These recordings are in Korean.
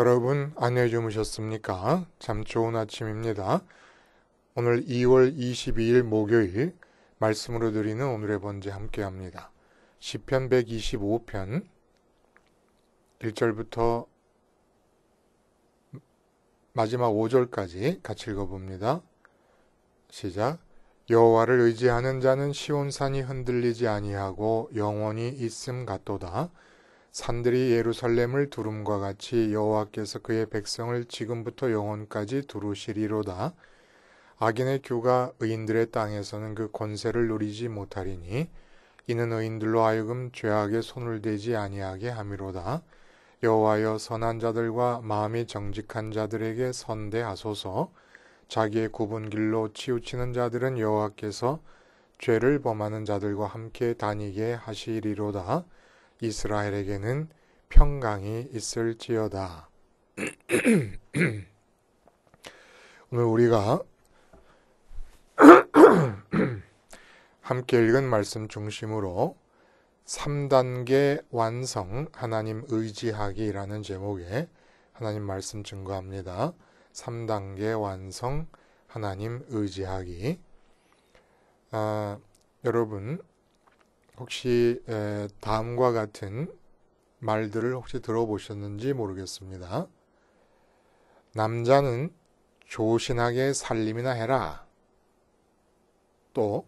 여러분 안녕히 주무셨습니까? 참 좋은 아침입니다. 오늘 2월 22일 목요일 말씀으로 드리는 오늘의 번제 함께합니다. 시편 125편 1절부터 마지막 5절까지 같이 읽어봅니다. 시작. 여호와를 의지하는 자는 시온산이 흔들리지 아니하고 영원히 있음 같도다. 산들이 예루살렘을 두름과 같이 여호와께서 그의 백성을 지금부터 영원까지 두루시리로다. 악인의 규가 의인들의 땅에서는 그 권세를 누리지 못하리니 이는 의인들로 하여금 죄악에 손을 대지 아니하게 함이로다. 여호와여 선한 자들과 마음이 정직한 자들에게 선대하소서. 자기의 굽은 길로 치우치는 자들은 여호와께서 죄를 범하는 자들과 함께 다니게 하시리로다. 이스라엘에게는 평강이 있을지어다. 오늘 우리가 함께 읽은 말씀 중심으로 3단계 완성 하나님 의지하기라는 제목의 하나님 말씀 증거합니다. 3단계 완성 하나님 의지하기. 여러분 혹시 다음과 같은 말들을 혹시 들어보셨는지 모르겠습니다. 남자는 조신하게 살림이나 해라. 또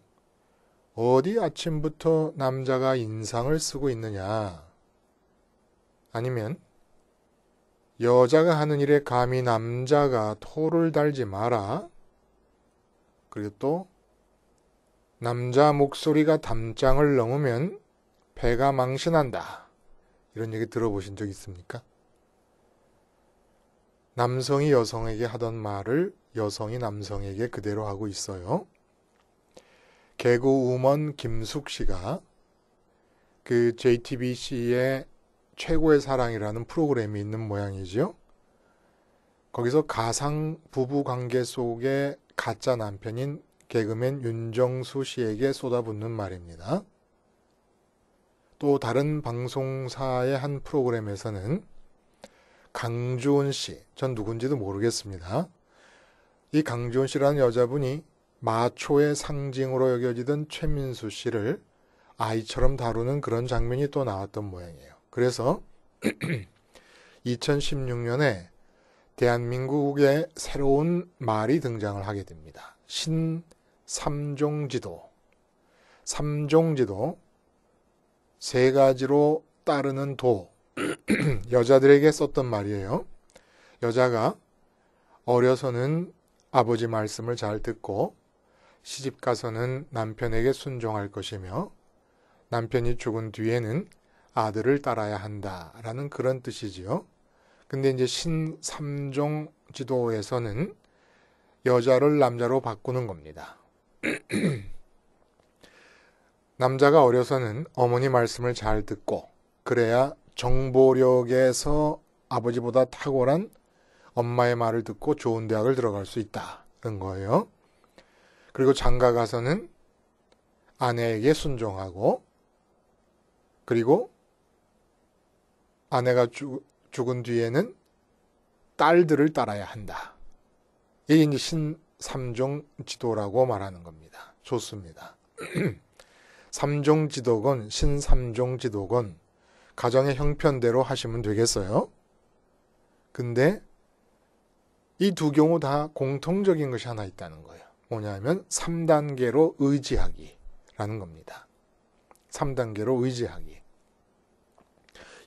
어디 아침부터 남자가 인상을 쓰고 있느냐. 아니면 여자가 하는 일에 감히 남자가 토를 달지 마라. 그리고 또 남자 목소리가 담장을 넘으면 배가 망신한다. 이런 얘기 들어보신 적 있습니까? 남성이 여성에게 하던 말을 여성이 남성에게 그대로 하고 있어요. 개그우먼 김숙 씨가 그 JTBC의 최고의 사랑이라는 프로그램이 있는 모양이죠. 거기서 가상 부부 관계 속에 가짜 남편인 개그맨 윤정수 씨에게 쏟아붓는 말입니다. 또 다른 방송사의 한 프로그램에서는 강주은 씨, 전 누군지도 모르겠습니다. 이 강주은 씨라는 여자분이 마초의 상징으로 여겨지던 최민수 씨를 아이처럼 다루는 그런 장면이 또 나왔던 모양이에요. 그래서 2016년에 대한민국에 새로운 말이 등장을 하게 됩니다. 신삼종지도. 삼종지도, 세 가지로 따르는 도. 여자들에게 썼던 말이에요. 여자가 어려서는 아버지 말씀을 잘 듣고 시집 가서는 남편에게 순종할 것이며 남편이 죽은 뒤에는 아들을 따라야 한다라는 그런 뜻이지요. 근데 이제 신삼종 지도에서는 여자를 남자로 바꾸는 겁니다. 남자가 어려서는 어머니 말씀을 잘 듣고 그래야 정보력에서 아버지보다 탁월한 엄마의 말을 듣고 좋은 대학을 들어갈 수 있다는 거예요. 그리고 장가 가서는 아내에게 순종하고 그리고 아내가 죽은 뒤에는 딸들을 따라야 한다. 이게 이제 신삼종 지도라고 말하는 겁니다. 좋습니다. 삼종 지도건 신삼종 지도건 가정의 형편대로 하시면 되겠어요. 근데 이 두 경우 다 공통적인 것이 하나 있다는 거예요. 뭐냐면 3단계로 의지하기라는 겁니다. 3단계로 의지하기.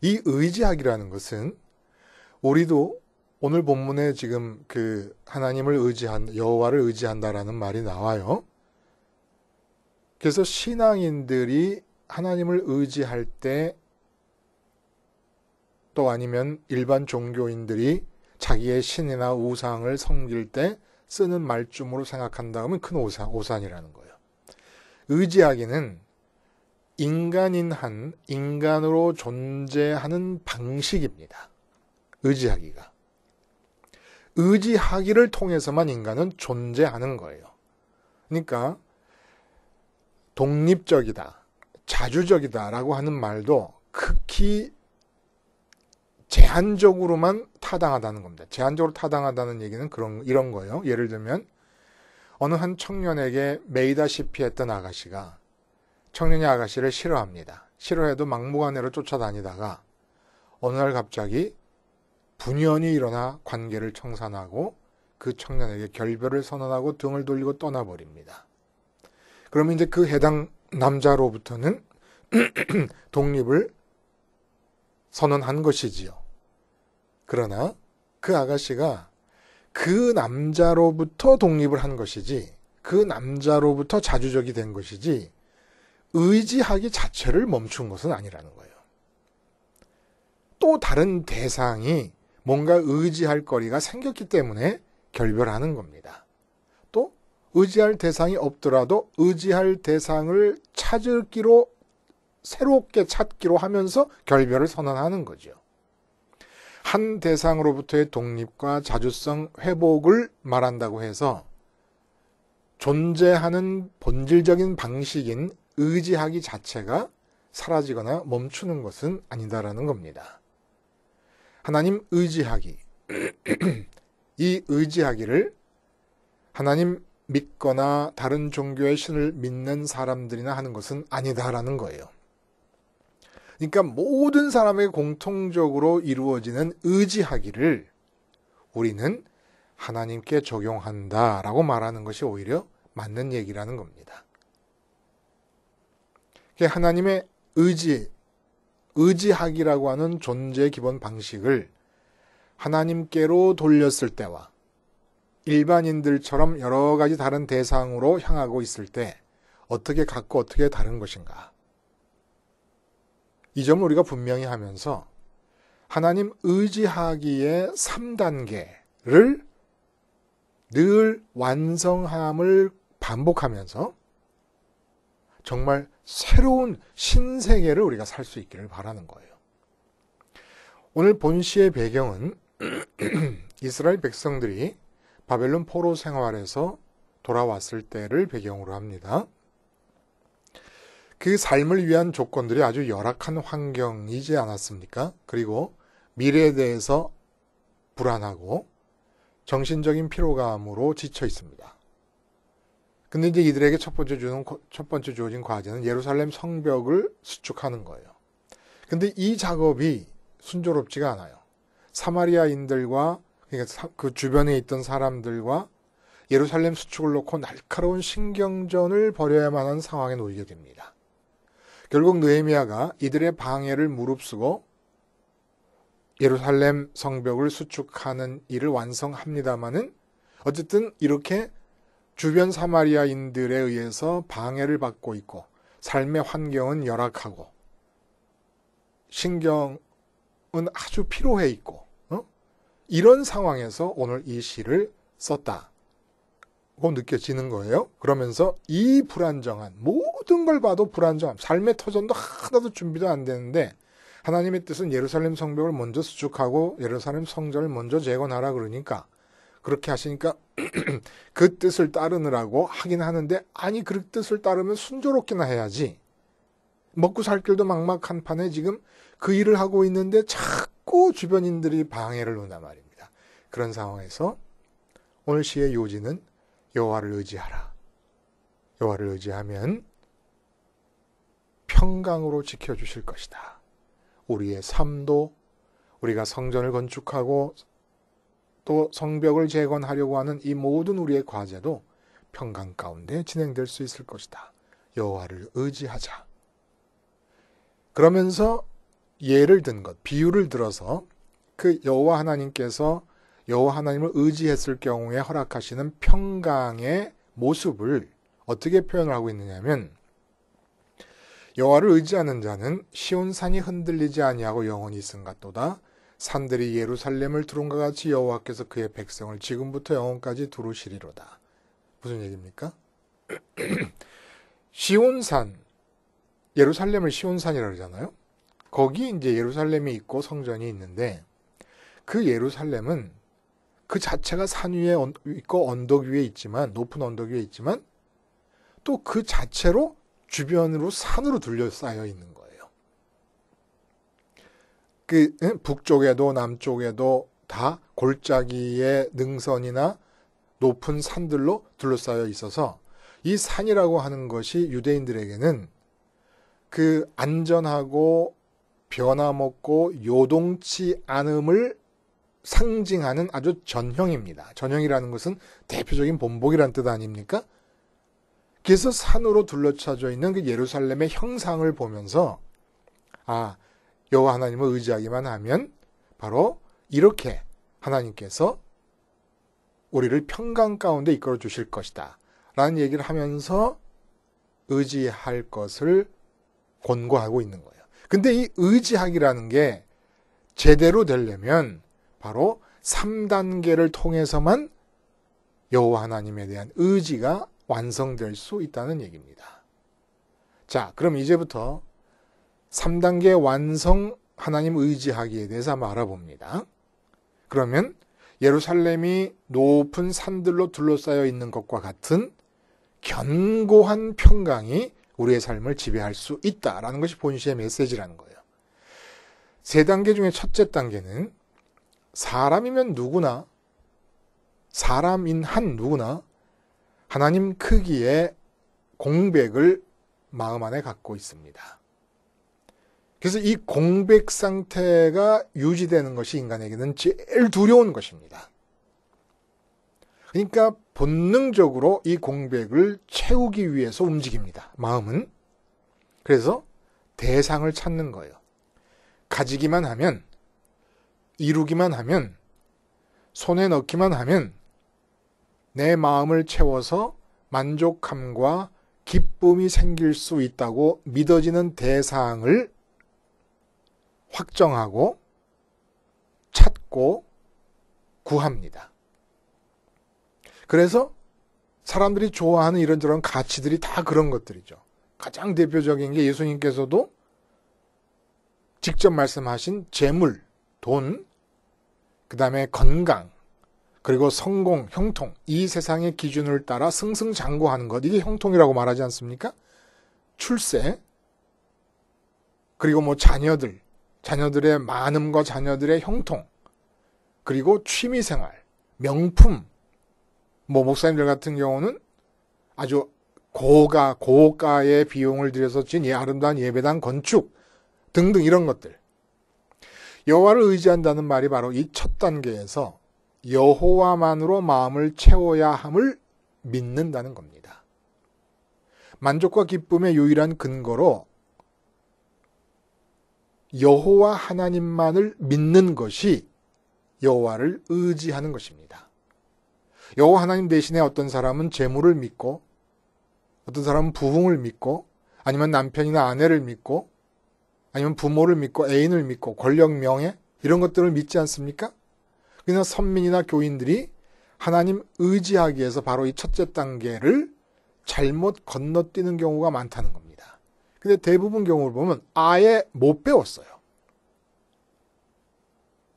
이 의지하기라는 것은 우리도 오늘 본문에 지금 그 하나님을 여호와를 의지한다라는 말이 나와요. 그래서 신앙인들이 하나님을 의지할 때 또 아니면 일반 종교인들이 자기의 신이나 우상을 섬길 때 쓰는 말쯤으로 생각한다 하면 큰 오산이라는 거예요. 의지하기는 인간인 한 인간으로 존재하는 방식입니다. 의지하기가. 의지하기를 통해서만 인간은 존재하는 거예요. 그러니까 독립적이다, 자주적이다라고 하는 말도 극히 제한적으로만 타당하다는 겁니다. 제한적으로 타당하다는 얘기는 이런 거예요. 예를 들면 어느 한 청년에게 매이다시피 했던 아가씨가 청년이 아가씨를 싫어합니다. 싫어해도 막무가내로 쫓아다니다가 어느 날 갑자기 분연이 일어나 관계를 청산하고 그 청년에게 결별을 선언하고 등을 돌리고 떠나버립니다. 그러면 이제 그 해당 남자로부터는 독립을 선언한 것이지요. 그러나 그 아가씨가 그 남자로부터 독립을 한 것이지, 그 남자로부터 자주적이 된 것이지 의지하기 자체를 멈춘 것은 아니라는 거예요. 또 다른 대상이 뭔가 의지할 거리가 생겼기 때문에 결별하는 겁니다. 또 의지할 대상이 없더라도 의지할 대상을 찾기로, 새롭게 찾기로 하면서 결별을 선언하는 거죠. 한 대상으로부터의 독립과 자주성 회복을 말한다고 해서 존재하는 본질적인 방식인 의지하기 자체가 사라지거나 멈추는 것은 아니다라는 겁니다. 하나님 의지하기, 이 의지하기를 하나님 믿거나 다른 종교의 신을 믿는 사람들이나 하는 것은 아니다라는 거예요. 그러니까 모든 사람에게 공통적으로 이루어지는 의지하기를 우리는 하나님께 적용한다라고 말하는 것이 오히려 맞는 얘기라는 겁니다. 하나님의 의지하기라고 하는 존재의 기본 방식을 하나님께로 돌렸을 때와 일반인들처럼 여러 가지 다른 대상으로 향하고 있을 때 어떻게 같고 어떻게 다른 것인가? 이 점을 우리가 분명히 하면서 하나님 의지하기의 3단계를 늘 완성함을 반복하면서 정말 새로운 신세계를 우리가 살 수 있기를 바라는 거예요. 오늘 본시의 배경은 이스라엘 백성들이 바벨론 포로 생활에서 돌아왔을 때를 배경으로 합니다. 그 삶을 위한 조건들이 아주 열악한 환경이지 않았습니까? 그리고 미래에 대해서 불안하고 정신적인 피로감으로 지쳐 있습니다. 근데 이제 이들에게 첫 번째 주어진 과제는 예루살렘 성벽을 수축하는 거예요. 근데 이 작업이 순조롭지가 않아요. 사마리아인들과, 그러니까 그 주변에 있던 사람들과 예루살렘 수축을 놓고 날카로운 신경전을 벌여야만 하는 상황에 놓이게 됩니다. 결국 느헤미야가 이들의 방해를 무릅쓰고 예루살렘 성벽을 수축하는 일을 완성합니다마는 어쨌든 이렇게 주변 사마리아인들에 의해서 방해를 받고 있고 삶의 환경은 열악하고 신경은 아주 피로해 있고 이런 상황에서 오늘 이 시를 썼다고 느껴지는 거예요. 그러면서 이 불안정한, 모든 걸 봐도 불안정함, 삶의 터전도 하나도 준비도 안 되는데 하나님의 뜻은 예루살렘 성벽을 먼저 수축하고 예루살렘 성전을 먼저 재건하라 그러니까 그렇게 하시니까 그 뜻을 따르느라고 하긴 하는데, 아니 그 뜻을 따르면 순조롭게나 해야지. 먹고 살 길도 막막한 판에 지금 그 일을 하고 있는데 자꾸 주변인들이 방해를 놓는단 말입니다. 그런 상황에서 오늘 시의 요지는 여호와를 의지하라. 여호와를 의지하면 평강으로 지켜주실 것이다. 우리의 삶도, 우리가 성전을 건축하고 또 성벽을 재건하려고 하는 이 모든 우리의 과제도 평강 가운데 진행될 수 있을 것이다. 여호와를 의지하자. 그러면서 예를 든 것, 비유를 들어서 그 여호와 하나님께서 여호와 하나님을 의지했을 경우에 허락하시는 평강의 모습을 어떻게 표현하고 있느냐면, 여호와를 의지하는 자는 시온산이 흔들리지 아니하고 영원히 있음같도다. 산들이 예루살렘을 두른과 같이 여호와께서 그의 백성을 지금부터 영원까지 두루시리로다. 무슨 얘기입니까? 시온산, 예루살렘을 시온산이라고 그러잖아요. 거기 이제 예루살렘이 있고 성전이 있는데 그 예루살렘은 그 자체가 산 위에 있고 언덕 위에 있지만, 높은 언덕 위에 있지만 또 그 자체로 주변으로 산으로 둘러싸여 있는 거예요. 그 북쪽에도 남쪽에도 다 골짜기의 능선이나 높은 산들로 둘러싸여 있어서 이 산이라고 하는 것이 유대인들에게는 그 안전하고 변함없고 요동치 않음을 상징하는 아주 전형입니다. 전형이라는 것은 대표적인 본보기란 뜻 아닙니까? 그래서 산으로 둘러싸여 있는 그 예루살렘의 형상을 보면서 여호와 하나님을 의지하기만 하면 바로 이렇게 하나님께서 우리를 평강 가운데 이끌어 주실 것이다 라는 얘기를 하면서 의지할 것을 권고하고 있는 거예요. 근데 이 의지하기라는 게 제대로 되려면 바로 3단계를 통해서만 여호와 하나님에 대한 의지가 완성될 수 있다는 얘기입니다. 자, 그럼 이제부터 3단계 완성 하나님 의지하기에 대해서 한번 알아봅니다. 그러면 예루살렘이 높은 산들로 둘러싸여 있는 것과 같은 견고한 평강이 우리의 삶을 지배할 수 있다라는 것이 본시의 메시지라는 거예요. 3단계 중에 첫째 단계는 사람이면 누구나, 사람인 한 누구나 하나님 크기의 공백을 마음 안에 갖고 있습니다. 그래서 이 공백 상태가 유지되는 것이 인간에게는 제일 두려운 것입니다. 그러니까 본능적으로 이 공백을 채우기 위해서 움직입니다. 마음은. 그래서 대상을 찾는 거예요. 가지기만 하면, 이루기만 하면, 손에 넣기만 하면 내 마음을 채워서 만족함과 기쁨이 생길 수 있다고 믿어지는 대상을 확정하고 찾고 구합니다. 그래서 사람들이 좋아하는 이런저런 가치들이 다 그런 것들이죠. 가장 대표적인 게 예수님께서도 직접 말씀하신 재물, 돈, 그 다음에 건강, 그리고 성공, 형통, 이 세상의 기준을 따라 승승장구하는 것, 이게 형통이라고 말하지 않습니까? 출세, 그리고 뭐 자녀들의 많음과 자녀들의 형통, 그리고 취미생활, 명품, 뭐 목사님들 같은 경우는 아주 고가의 비용을 들여서 지은 아름다운 예배당 건축 등등 이런 것들. 여호와를 의지한다는 말이 바로 이 첫 단계에서 여호와만으로 마음을 채워야 함을 믿는다는 겁니다. 만족과 기쁨의 유일한 근거로 여호와 하나님만을 믿는 것이 여호와를 의지하는 것입니다. 여호와 하나님 대신에 어떤 사람은 재물을 믿고, 어떤 사람은 부흥을 믿고, 아니면 남편이나 아내를 믿고, 아니면 부모를 믿고, 애인을 믿고, 권력, 명예 이런 것들을 믿지 않습니까? 그러나 선민이나 교인들이 하나님 의지하기위해서 바로 이 첫째 단계를 잘못 건너뛰는 경우가 많다는 겁니다. 근데 대부분 경우를 보면 아예 못 배웠어요.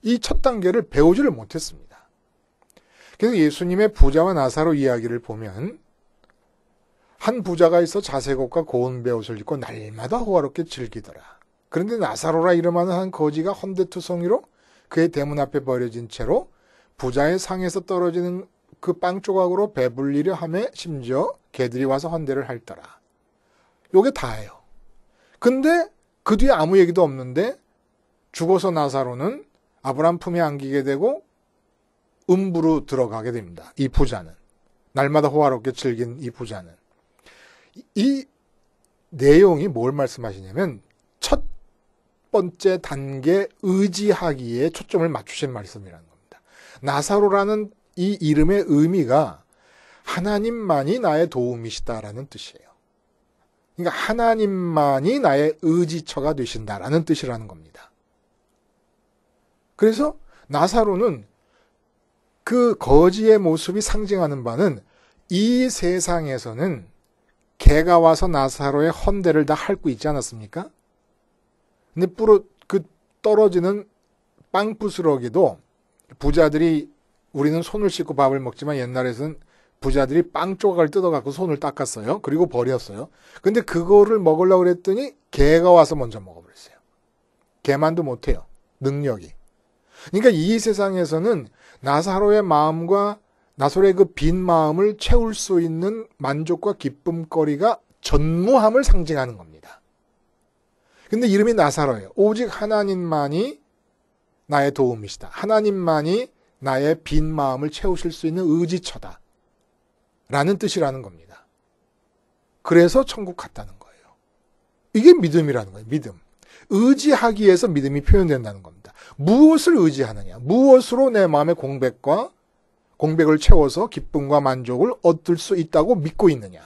이 첫 단계를 배우지를 못했습니다. 그래서 예수님의 부자와 나사로 이야기를 보면 한 부자가 있어 자색 옷과 고운 베옷을 입고 날마다 호화롭게 즐기더라. 그런데 나사로라 이름하는 한 거지가 헌데투성이로 그의 대문 앞에 버려진 채로 부자의 상에서 떨어지는 그 빵 조각으로 배불리려 하며 심지어 개들이 와서 헌대를 할더라. 요게 다예요. 근데 그 뒤에 아무 얘기도 없는데 죽어서 나사로는 아브람 품에 안기게 되고 음부로 들어가게 됩니다. 이 부자는. 날마다 호화롭게 즐긴 이 부자는. 이 내용이 뭘 말씀하시냐면 첫 번째 단계 의지하기에 초점을 맞추신 말씀이라는 겁니다. 나사로라는 이 이름의 의미가 하나님만이 나의 도움이시다라는 뜻이에요. 그러니까 하나님만이 나의 의지처가 되신다라는 뜻이라는 겁니다. 그래서 나사로는 그 거지의 모습이 상징하는 바는 이 세상에서는 개가 와서 나사로의 헌대를 다 핥고 있지 않았습니까? 근데 그 떨어지는 빵 부스러기도 부자들이 우리는 손을 씻고 밥을 먹지만 옛날에는 부자들이 빵 조각을 뜯어갖고 손을 닦았어요. 그리고 버렸어요. 근데 그거를 먹으려고 그랬더니 개가 와서 먼저 먹어버렸어요. 개만도 못해요. 능력이. 그러니까 이 세상에서는 나사로의 마음과 나사로의 그 빈 마음을 채울 수 있는 만족과 기쁨거리가 전무함을 상징하는 겁니다. 근데 이름이 나사로예요. 오직 하나님만이 나의 도움이시다. 하나님만이 나의 빈 마음을 채우실 수 있는 의지처다. 라는 뜻이라는 겁니다. 그래서 천국 갔다는 거예요. 이게 믿음이라는 거예요. 믿음. 의지하기 위해서 믿음이 표현된다는 겁니다. 무엇을 의지하느냐? 무엇으로 내 마음의 공백을 채워서 기쁨과 만족을 얻을 수 있다고 믿고 있느냐?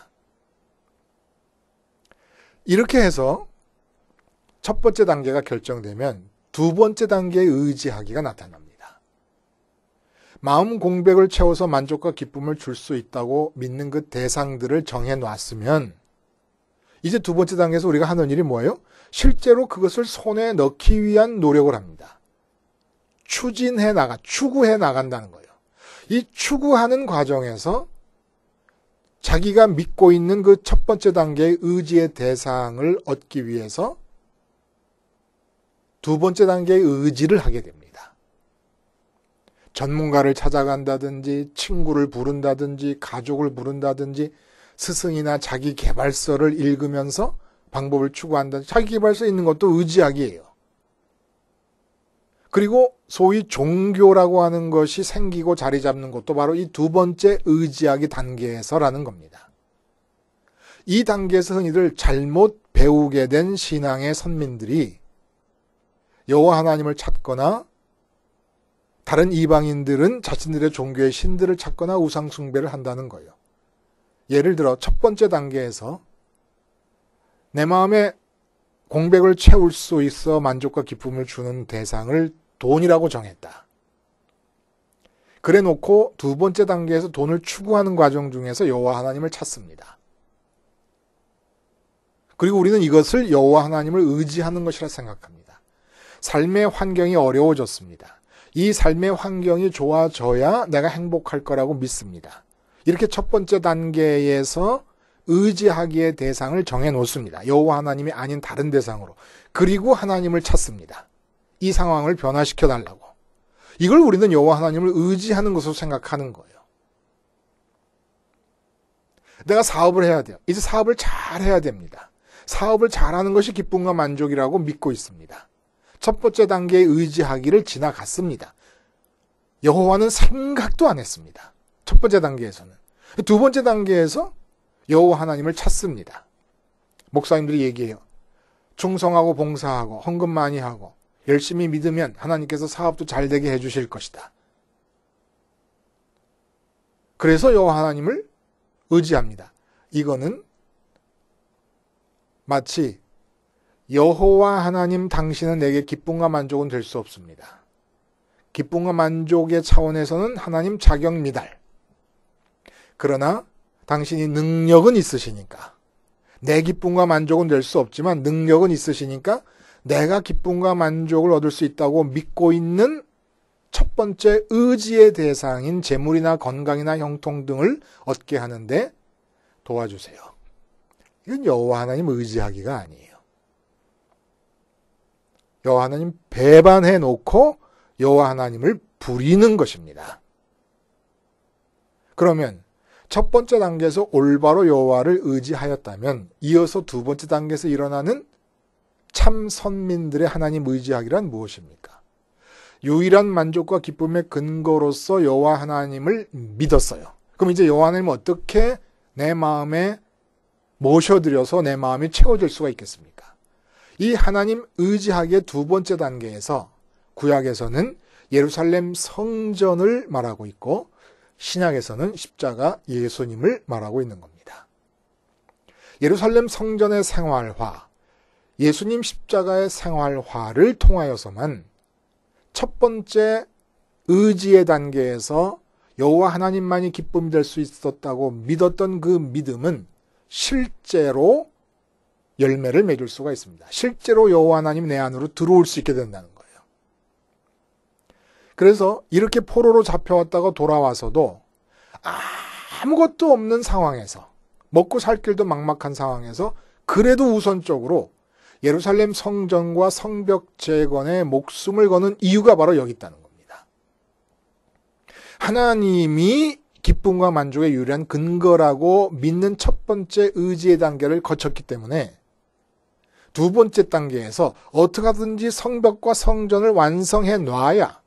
이렇게 해서 첫 번째 단계가 결정되면 두 번째 단계의 의지하기가 나타납니다. 마음 공백을 채워서 만족과 기쁨을 줄 수 있다고 믿는 그 대상들을 정해놨으면 이제 두 번째 단계에서 우리가 하는 일이 뭐예요? 실제로 그것을 손에 넣기 위한 노력을 합니다. 추구해 나간다는 거예요. 이 추구하는 과정에서 자기가 믿고 있는 그 첫 번째 단계의 의지의 대상을 얻기 위해서 두 번째 단계의 의지를 하게 됩니다. 전문가를 찾아간다든지 친구를 부른다든지 가족을 부른다든지 스승이나 자기 개발서를 읽으면서 방법을 추구한다든지 자기 개발서 있는 것도 의지하기예요. 그리고 소위 종교라고 하는 것이 생기고 자리 잡는 것도 바로 이 두 번째 의지하기 단계에서라는 겁니다. 이 단계에서 흔히들 잘못 배우게 된 신앙의 선민들이 여호와 하나님을 찾거나 다른 이방인들은 자신들의 종교의 신들을 찾거나 우상 숭배를 한다는 거예요. 예를 들어 첫 번째 단계에서 내 마음에 공백을 채울 수 있어 만족과 기쁨을 주는 대상을 돈이라고 정했다. 그래 놓고 두 번째 단계에서 돈을 추구하는 과정 중에서 여호와 하나님을 찾습니다. 그리고 우리는 이것을 여호와 하나님을 의지하는 것이라 생각합니다. 삶의 환경이 어려워졌습니다. 이 삶의 환경이 좋아져야 내가 행복할 거라고 믿습니다. 이렇게 첫 번째 단계에서 의지하기의 대상을 정해 놓습니다. 여호와 하나님이 아닌 다른 대상으로. 그리고 하나님을 찾습니다. 이 상황을 변화시켜 달라고. 이걸 우리는 여호와 하나님을 의지하는 것으로 생각하는 거예요. 내가 사업을 해야 돼요. 이제 사업을 잘 해야 됩니다. 사업을 잘하는 것이 기쁨과 만족이라고 믿고 있습니다. 첫 번째 단계의 의지하기를 지나갔습니다. 여호와는 생각도 안 했습니다. 첫 번째 단계에서는. 두 번째 단계에서 여호와 하나님을 찾습니다. 목사님들이 얘기해요. 충성하고 봉사하고 헌금 많이 하고 열심히 믿으면 하나님께서 사업도 잘 되게 해주실 것이다. 그래서 여호와 하나님을 의지합니다. 이거는 마치 여호와 하나님 당신은 내게 기쁨과 만족은 될 수 없습니다. 기쁨과 만족의 차원에서는 하나님 자격 미달. 그러나 당신이 능력은 있으시니까 내 기쁨과 만족은 될 수 없지만 능력은 있으시니까 내가 기쁨과 만족을 얻을 수 있다고 믿고 있는 첫 번째 의지의 대상인 재물이나 건강이나 형통 등을 얻게 하는데 도와주세요. 이건 여호와 하나님 의지하기가 아니에요. 여호와 하나님 배반해 놓고 여호와 하나님을 부리는 것입니다. 그러면 첫 번째 단계에서 올바로 여호와를 의지하였다면 이어서 두 번째 단계에서 일어나는 참 선민들의 하나님 의지하기란 무엇입니까? 유일한 만족과 기쁨의 근거로서 여호와 하나님을 믿었어요. 그럼 이제 여호와 하나님을 어떻게 내 마음에 모셔드려서 내 마음이 채워질 수가 있겠습니까? 이 하나님 의지하기의 두 번째 단계에서 구약에서는 예루살렘 성전을 말하고 있고 신약에서는 십자가 예수님을 말하고 있는 겁니다. 예루살렘 성전의 생활화, 예수님 십자가의 생활화를 통하여서만 첫 번째 의지의 단계에서 여호와 하나님만이 기쁨이 될 수 있었다고 믿었던 그 믿음은 실제로 열매를 맺을 수가 있습니다. 실제로 여호와 하나님 내 안으로 들어올 수 있게 된다는 거예요. 그래서 이렇게 포로로 잡혀왔다가 돌아와서도 아무것도 없는 상황에서 먹고 살 길도 막막한 상황에서 그래도 우선적으로 예루살렘 성전과 성벽 재건에 목숨을 거는 이유가 바로 여기 있다는 겁니다. 하나님이 기쁨과 만족의 유일한 근거라고 믿는 첫 번째 의지의 단계를 거쳤기 때문에 두 번째 단계에서 어떻게 하든지 성벽과 성전을 완성해 놔야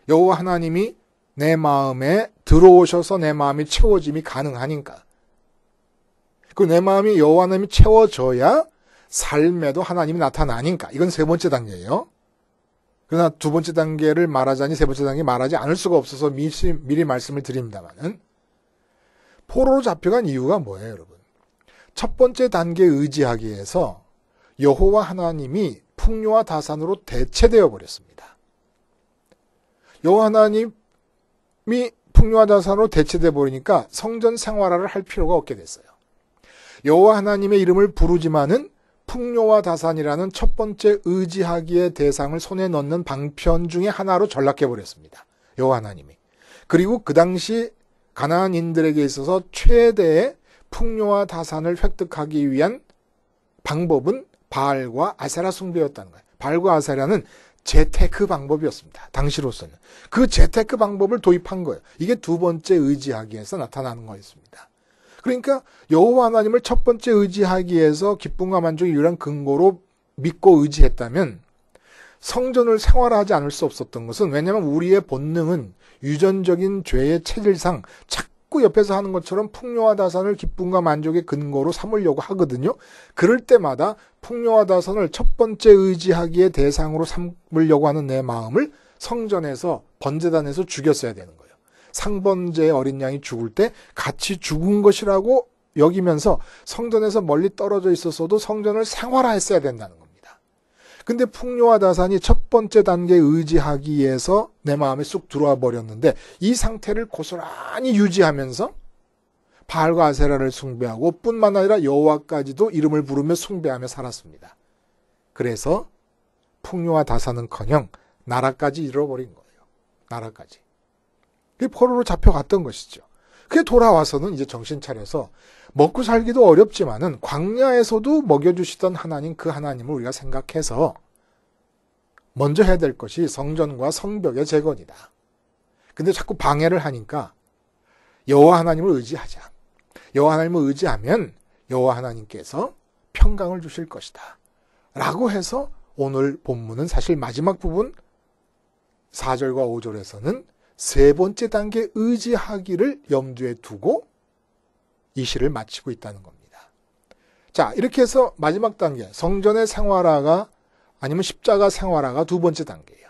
여호와 하나님이 내 마음에 들어오셔서 내 마음이 채워짐이 가능하니까. 그 내 마음이 여호와 하나님이 채워져야 삶에도 하나님이 나타나니까. 이건 세 번째 단계예요. 그러나 두 번째 단계를 말하자니 세 번째 단계 말하지 않을 수가 없어서 미리 말씀을 드립니다만은 포로로 잡혀간 이유가 뭐예요, 여러분? 첫 번째 단계에 의지하기 위해서 여호와 하나님이 풍요와 다산으로 대체되어 버렸습니다. 여호와 하나님이 풍요와 다산으로 대체되어 버리니까 성전 생활화를 할 필요가 없게 됐어요. 여호와 하나님의 이름을 부르지만은 풍요와 다산이라는 첫 번째 의지하기의 대상을 손에 넣는 방편 중에 하나로 전락해 버렸습니다. 여호와 하나님이. 그리고 그 당시 가나안인들에게 있어서 최대의 풍요와 다산을 획득하기 위한 방법은 바알과 아세라 숭배였다는 거예요. 바알과 아세라는 재테크 방법이었습니다. 당시로서는. 그 재테크 방법을 도입한 거예요. 이게 두 번째 의지하기에서 나타나는 거였습니다. 그러니까 여호와 하나님을 첫 번째 의지하기에서 기쁨과 만족의 유일한 근거로 믿고 의지했다면 성전을 생활하지 않을 수 없었던 것은, 왜냐하면 우리의 본능은 유전적인 죄의 체질상 자꾸 옆에서 하는 것처럼 풍요와 다산을 기쁨과 만족의 근거로 삼으려고 하거든요. 그럴 때마다 풍요와 다산을 첫 번째 의지하기의 대상으로 삼으려고 하는 내 마음을 성전에서 번제단에서 죽였어야 되는 거예요. 상번제의 어린 양이 죽을 때 같이 죽은 것이라고 여기면서 성전에서 멀리 떨어져 있었어도 성전을 생활화했어야 된다는 겁니다. 근데 풍요와 다산이 첫 번째 단계에 의지하기에서 내 마음에 쑥 들어와 버렸는데 이 상태를 고스란히 유지하면서 바알과 아세라를 숭배하고 뿐만 아니라 여호와까지도 이름을 부르며 숭배하며 살았습니다. 그래서 풍요와 다산은커녕 나라까지 잃어버린 거예요. 나라까지. 그게 포로로 잡혀갔던 것이죠. 그게 돌아와서는 이제 정신 차려서 먹고 살기도 어렵지만은 광야에서도 먹여주시던 하나님, 그 하나님을 우리가 생각해서 먼저 해야 될 것이 성전과 성벽의 재건이다. 근데 자꾸 방해를 하니까 여호와 하나님을 의지하자. 여호와 하나님을 의지하면 여호와 하나님께서 평강을 주실 것이다. 라고 해서 오늘 본문은 사실 마지막 부분 4절과 5절에서는 세 번째 단계 의지하기를 염두에 두고 이 시를 마치고 있다는 겁니다. 자, 이렇게 해서 마지막 단계, 성전의 생활화가 아니면 십자가 생활화가 두 번째 단계예요.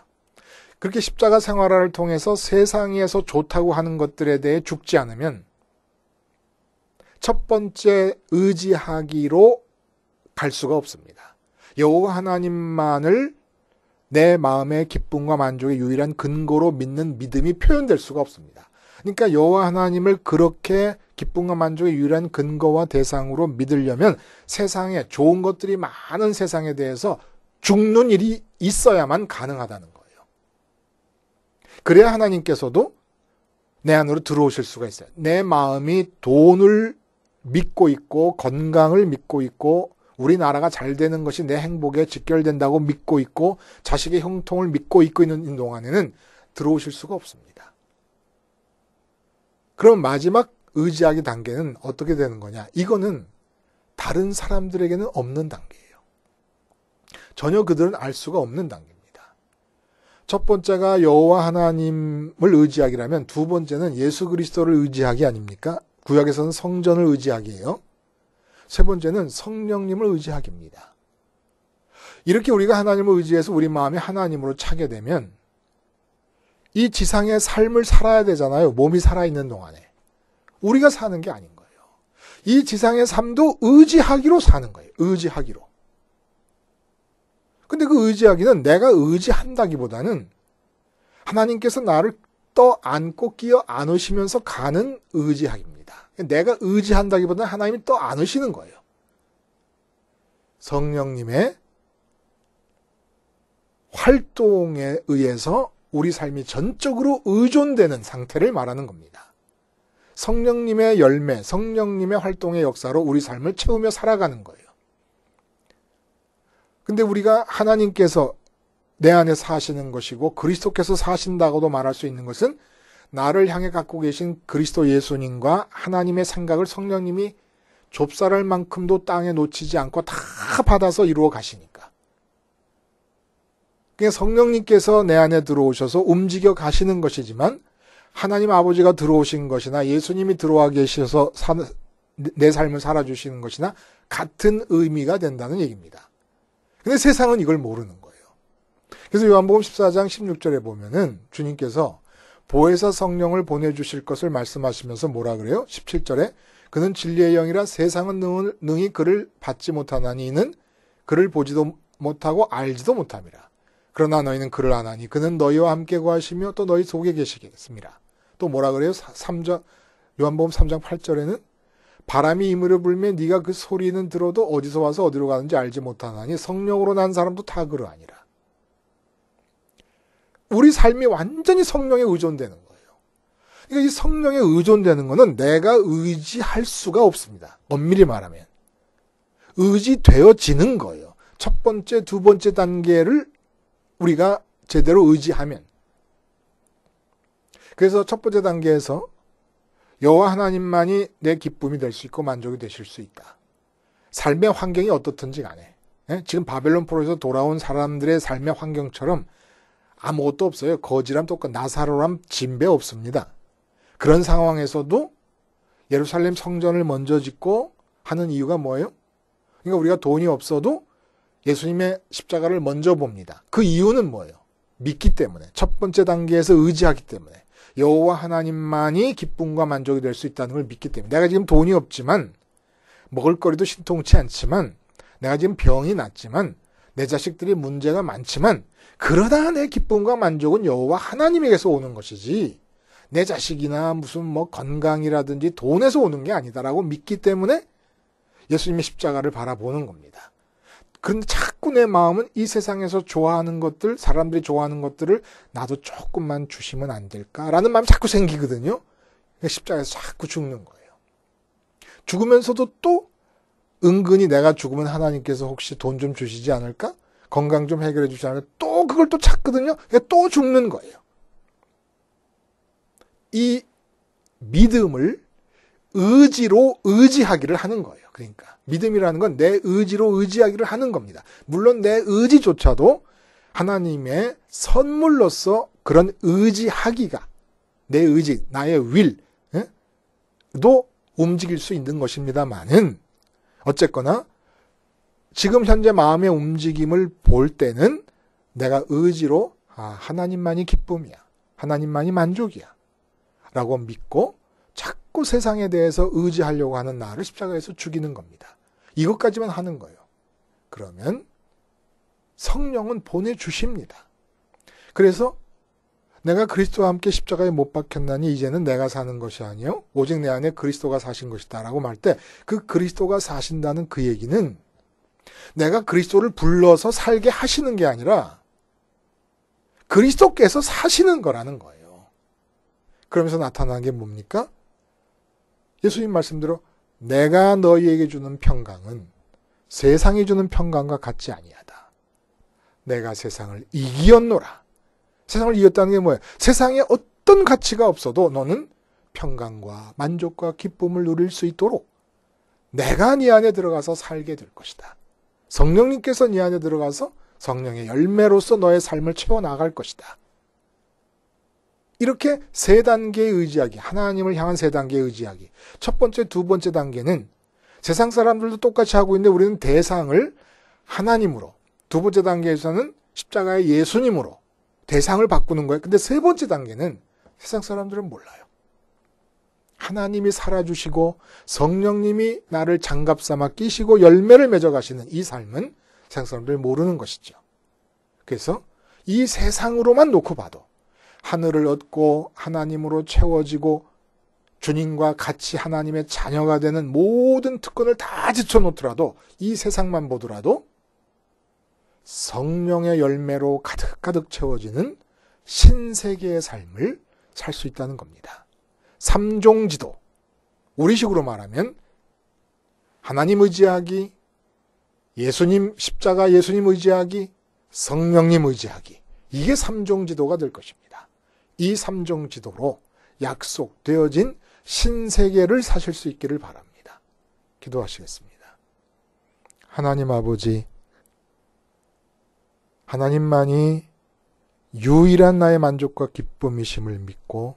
그렇게 십자가 생활화를 통해서 세상에서 좋다고 하는 것들에 대해 죽지 않으면 첫 번째 의지하기로 갈 수가 없습니다. 여호와 하나님만을 내 마음의 기쁨과 만족의 유일한 근거로 믿는 믿음이 표현될 수가 없습니다. 그러니까 여호와 하나님을 그렇게 기쁨과 만족의 유일한 근거와 대상으로 믿으려면 세상에 좋은 것들이 많은 세상에 대해서 죽는 일이 있어야만 가능하다는 거예요. 그래야 하나님께서도 내 안으로 들어오실 수가 있어요. 내 마음이 돈을 믿고 있고 건강을 믿고 있고 우리나라가 잘 되는 것이 내 행복에 직결된다고 믿고 있고 자식의 형통을 믿고 있는 동안에는 들어오실 수가 없습니다. 그럼 마지막 의지하기 단계는 어떻게 되는 거냐? 이거는 다른 사람들에게는 없는 단계예요. 전혀 그들은 알 수가 없는 단계입니다. 첫 번째가 여호와 하나님을 의지하기라면 두 번째는 예수 그리스도를 의지하기 아닙니까? 구약에서는 성전을 의지하기예요. 세 번째는 성령님을 의지하기입니다. 이렇게 우리가 하나님을 의지해서 우리 마음이 하나님으로 차게 되면 이 지상의 삶을 살아야 되잖아요. 몸이 살아있는 동안에. 우리가 사는 게 아닌 거예요. 이 지상의 삶도 의지하기로 사는 거예요. 의지하기로. 근데 그 의지하기는 내가 의지한다기보다는 하나님께서 나를 떠안고 끼어 안으시면서 가는 의지하기입니다. 내가 의지한다기보다는 하나님이 떠안으시는 거예요. 성령님의 활동에 의해서 우리 삶이 전적으로 의존되는 상태를 말하는 겁니다. 성령님의 열매, 성령님의 활동의 역사로 우리 삶을 채우며 살아가는 거예요. 근데 우리가 하나님께서 내 안에 사시는 것이고 그리스도께서 사신다고도 말할 수 있는 것은 나를 향해 갖고 계신 그리스도 예수님과 하나님의 생각을 성령님이 좁쌀할 만큼도 땅에 놓치지 않고 다 받아서 이루어 가시니까. 그러니까 성령님께서 내 안에 들어오셔서 움직여 가시는 것이지만 하나님 아버지가 들어오신 것이나 예수님이 들어와 계셔서 내 삶을 살아주시는 것이나 같은 의미가 된다는 얘기입니다. 근데 세상은 이걸 모르는 거예요. 그래서 요한복음 14장 16절에 보면은 주님께서 보혜사 성령을 보내주실 것을 말씀하시면서 뭐라 그래요? 17절에 그는 진리의 영이라 세상은 능히 그를 받지 못하나니 이는 그를 보지도 못하고 알지도 못함이라. 그러나 너희는 그를 아나니 그는 너희와 함께 거하시며 또 너희 속에 계시겠습니다. 또 뭐라 그래요? 요한복음 3장 8절에는 바람이 이물을 불며 네가 그 소리는 들어도 어디서 와서 어디로 가는지 알지 못하나니 성령으로 난 사람도 다 그러하니라. 우리 삶이 완전히 성령에 의존되는 거예요. 그러니까 이 성령에 의존되는 거는 내가 의지할 수가 없습니다. 엄밀히 말하면. 의지되어지는 거예요. 첫 번째, 두 번째 단계를 우리가 제대로 의지하면. 그래서 첫 번째 단계에서 여호와 하나님만이 내 기쁨이 될 수 있고 만족이 되실 수 있다. 삶의 환경이 어떻든지 간에. 지금 바벨론 포로에서 돌아온 사람들의 삶의 환경처럼 아무것도 없어요. 거지람 똑같 나사로람 진배 없습니다. 그런 상황에서도 예루살렘 성전을 먼저 짓고 하는 이유가 뭐예요? 그러니까 우리가 돈이 없어도 예수님의 십자가를 먼저 봅니다. 그 이유는 뭐예요? 믿기 때문에. 첫 번째 단계에서 의지하기 때문에. 여호와 하나님만이 기쁨과 만족이 될 수 있다는 걸 믿기 때문에. 내가 지금 돈이 없지만 먹을거리도 신통치 않지만 내가 지금 병이 났지만 내 자식들이 문제가 많지만 그러다 내 기쁨과 만족은 여호와 하나님에게서 오는 것이지 내 자식이나 무슨 뭐 건강이라든지 돈에서 오는 게 아니다라고 믿기 때문에 예수님의 십자가를 바라보는 겁니다. 그런데 자꾸 내 마음은 이 세상에서 좋아하는 것들, 사람들이 좋아하는 것들을 나도 조금만 주시면 안 될까라는 마음이 자꾸 생기거든요. 십자가에서 자꾸 죽는 거예요. 죽으면서도 또 은근히 내가 죽으면 하나님께서 혹시 돈 좀 주시지 않을까? 건강 좀 해결해 주지 않을까? 또 그걸 또 찾거든요. 또 죽는 거예요. 이 믿음을 의지로 의지하기를 하는 거예요. 그러니까 믿음이라는 건 내 의지로 의지하기를 하는 겁니다. 물론 내 의지조차도 하나님의 선물로서 그런 의지하기가 내 의지, 나의 will도 움직일 수 있는 것입니다만은 어쨌거나 지금 현재 마음의 움직임을 볼 때는 내가 의지로 하나님만이 기쁨이야. 하나님만이 만족이야. 라고 믿고 자꾸 세상에 대해서 의지하려고 하는 나를 십자가에서 죽이는 겁니다. 이것까지만 하는 거예요. 그러면 성령은 보내주십니다. 그래서 내가 그리스도와 함께 십자가에 못 박혔나니 이제는 내가 사는 것이 아니요 오직 내 안에 그리스도가 사신 것이다 라고 말 때 그 그리스도가 사신다는 그 얘기는 내가 그리스도를 불러서 살게 하시는 게 아니라 그리스도께서 사시는 거라는 거예요. 그러면서 나타나는 게 뭡니까? 예수님 말씀대로 내가 너희에게 주는 평강은 세상이 주는 평강과 같지 아니하다. 내가 세상을 이기었노라. 세상을 이겼다는 게 뭐예요? 세상에 어떤 가치가 없어도 너는 평강과 만족과 기쁨을 누릴 수 있도록 내가 네 안에 들어가서 살게 될 것이다. 성령님께서 네 안에 들어가서 성령의 열매로서 너의 삶을 채워나갈 것이다. 이렇게 세 단계의 의지하기, 하나님을 향한 세 단계의 의지하기. 첫 번째, 두 번째 단계는 세상 사람들도 똑같이 하고 있는데 우리는 대상을 하나님으로, 두 번째 단계에서는 십자가의 예수님으로 대상을 바꾸는 거예요. 근데 세 번째 단계는 세상 사람들은 몰라요. 하나님이 살아주시고 성령님이 나를 장갑 삼아 끼시고 열매를 맺어가시는 이 삶은 세상 사람들이 모르는 것이죠. 그래서 이 세상으로만 놓고 봐도 하늘을 얻고 하나님으로 채워지고 주님과 같이 하나님의 자녀가 되는 모든 특권을 다 지쳐놓더라도 이 세상만 보더라도 성령의 열매로 가득가득 채워지는 신세계의 삶을 살 수 있다는 겁니다. 삼종지도, 우리식으로 말하면 하나님 의지하기, 예수님 십자가 예수님 의지하기, 성령님 의지하기. 이게 삼종지도가 될 것입니다. 이 삼종지도로 약속되어진 신세계를 사실 수 있기를 바랍니다. 기도하시겠습니다. 하나님 아버지, 하나님만이 유일한 나의 만족과 기쁨이심을 믿고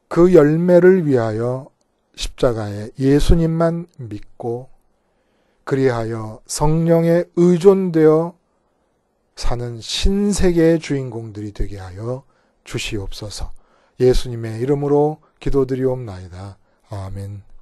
그 열매를 위하여 십자가에 예수님만 믿고 그리하여 성령에 의존되어 사는 신세계의 주인공들이 되게 하여 주시옵소서. 예수님의 이름으로 기도드리옵나이다. 아멘.